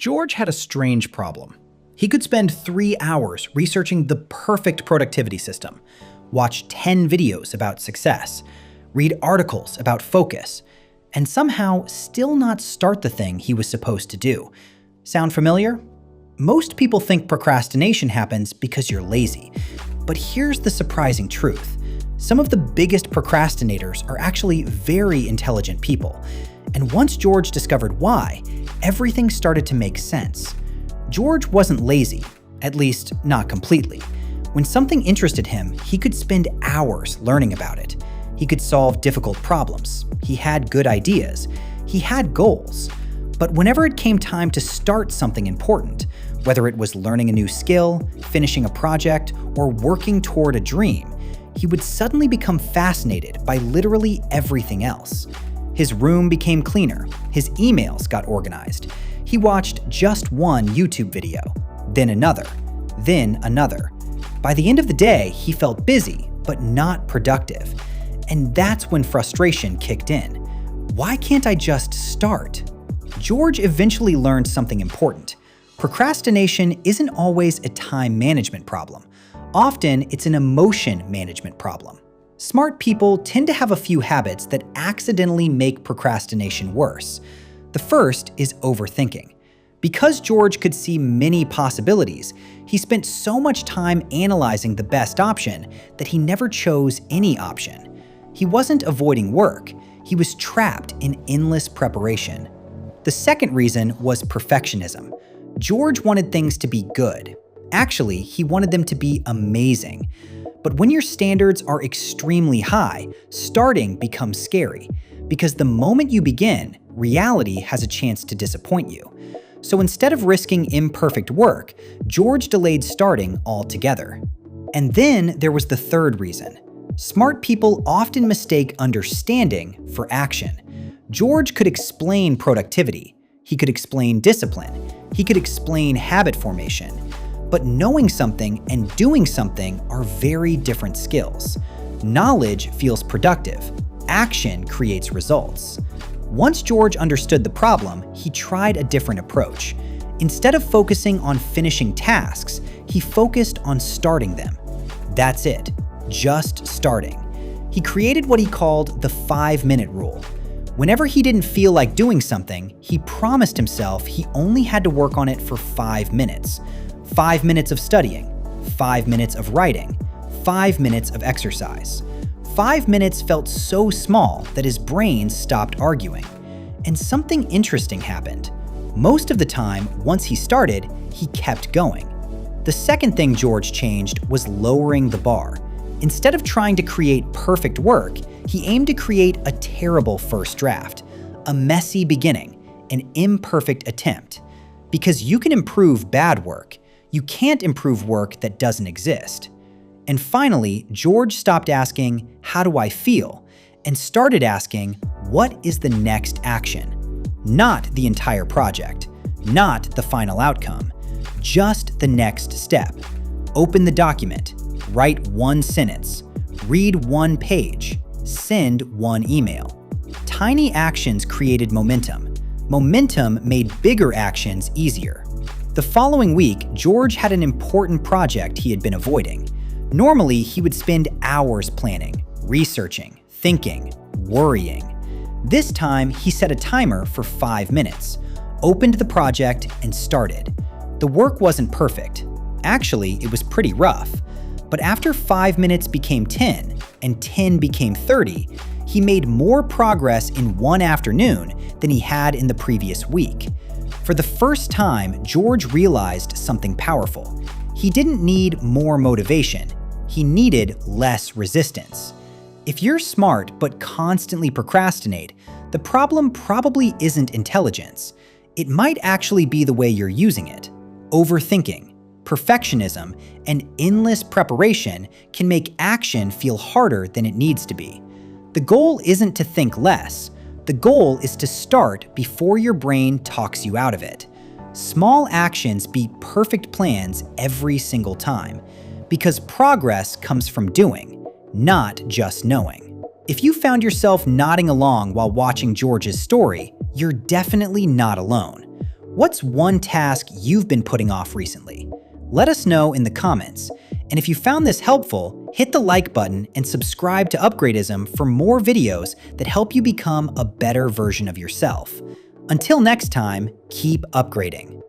George had a strange problem. He could spend 3 hours researching the perfect productivity system, watch 10 videos about success, read articles about focus, and somehow still not start the thing he was supposed to do. Sound familiar? Most people think procrastination happens because you're lazy. But here's the surprising truth. Some of the biggest procrastinators are actually very intelligent people. And once George discovered why, everything started to make sense. George wasn't lazy, at least not completely. When something interested him, he could spend hours learning about it. He could solve difficult problems. He had good ideas. He had goals. But whenever it came time to start something important, whether it was learning a new skill, finishing a project, or working toward a dream, he would suddenly become fascinated by literally everything else. His room became cleaner. His emails got organized. He watched just one YouTube video, then another, then another. By the end of the day, he felt busy, but not productive. And that's when frustration kicked in. Why can't I just start? George eventually learned something important. Procrastination isn't always a time management problem. Often, it's an emotion management problem. Smart people tend to have a few habits that accidentally make procrastination worse. The first is overthinking. Because George could see many possibilities, he spent so much time analyzing the best option that he never chose any option. He wasn't avoiding work, he was trapped in endless preparation. The second reason was perfectionism. George wanted things to be good. Actually, he wanted them to be amazing. But when your standards are extremely high, starting becomes scary, because the moment you begin, reality has a chance to disappoint you. So instead of risking imperfect work, George delayed starting altogether. And then there was the third reason. Smart people often mistake understanding for action. George could explain productivity. He could explain discipline. He could explain habit formation. But knowing something and doing something are very different skills. Knowledge feels productive. Action creates results. Once George understood the problem, he tried a different approach. Instead of focusing on finishing tasks, he focused on starting them. That's it, just starting. He created what he called the 5-minute rule. Whenever he didn't feel like doing something, he promised himself he only had to work on it for 5 minutes. 5 minutes of studying, 5 minutes of writing, 5 minutes of exercise. 5 minutes felt so small that his brain stopped arguing. And something interesting happened. Most of the time, once he started, he kept going. The second thing George changed was lowering the bar. Instead of trying to create perfect work, he aimed to create a terrible first draft, a messy beginning, an imperfect attempt. Because you can improve bad work, you can't improve work that doesn't exist. And finally, George stopped asking, "How do I feel?" and started asking, "What is the next action?" Not the entire project, not the final outcome, just the next step. Open the document, write one sentence, read one page, send one email. Tiny actions created momentum. Momentum made bigger actions easier. The following week, George had an important project he had been avoiding. Normally, he would spend hours planning, researching, thinking, worrying. This time, he set a timer for 5 minutes, opened the project, and started. The work wasn't perfect. Actually, it was pretty rough. But after 5 minutes became 10, and 10 became 30, he made more progress in one afternoon than he had in the previous week. For the first time, George realized something powerful. He didn't need more motivation. He needed less resistance. If you're smart but constantly procrastinate, the problem probably isn't intelligence. It might actually be the way you're using it. Overthinking, perfectionism, and endless preparation can make action feel harder than it needs to be. The goal isn't to think less. The goal is to start before your brain talks you out of it. Small actions beat perfect plans every single time, because progress comes from doing, not just knowing. If you found yourself nodding along while watching George's story, you're definitely not alone. What's one task you've been putting off recently? Let us know in the comments. And if you found this helpful, hit the like button and subscribe to Upgradism for more videos that help you become a better version of yourself. Until next time, keep upgrading.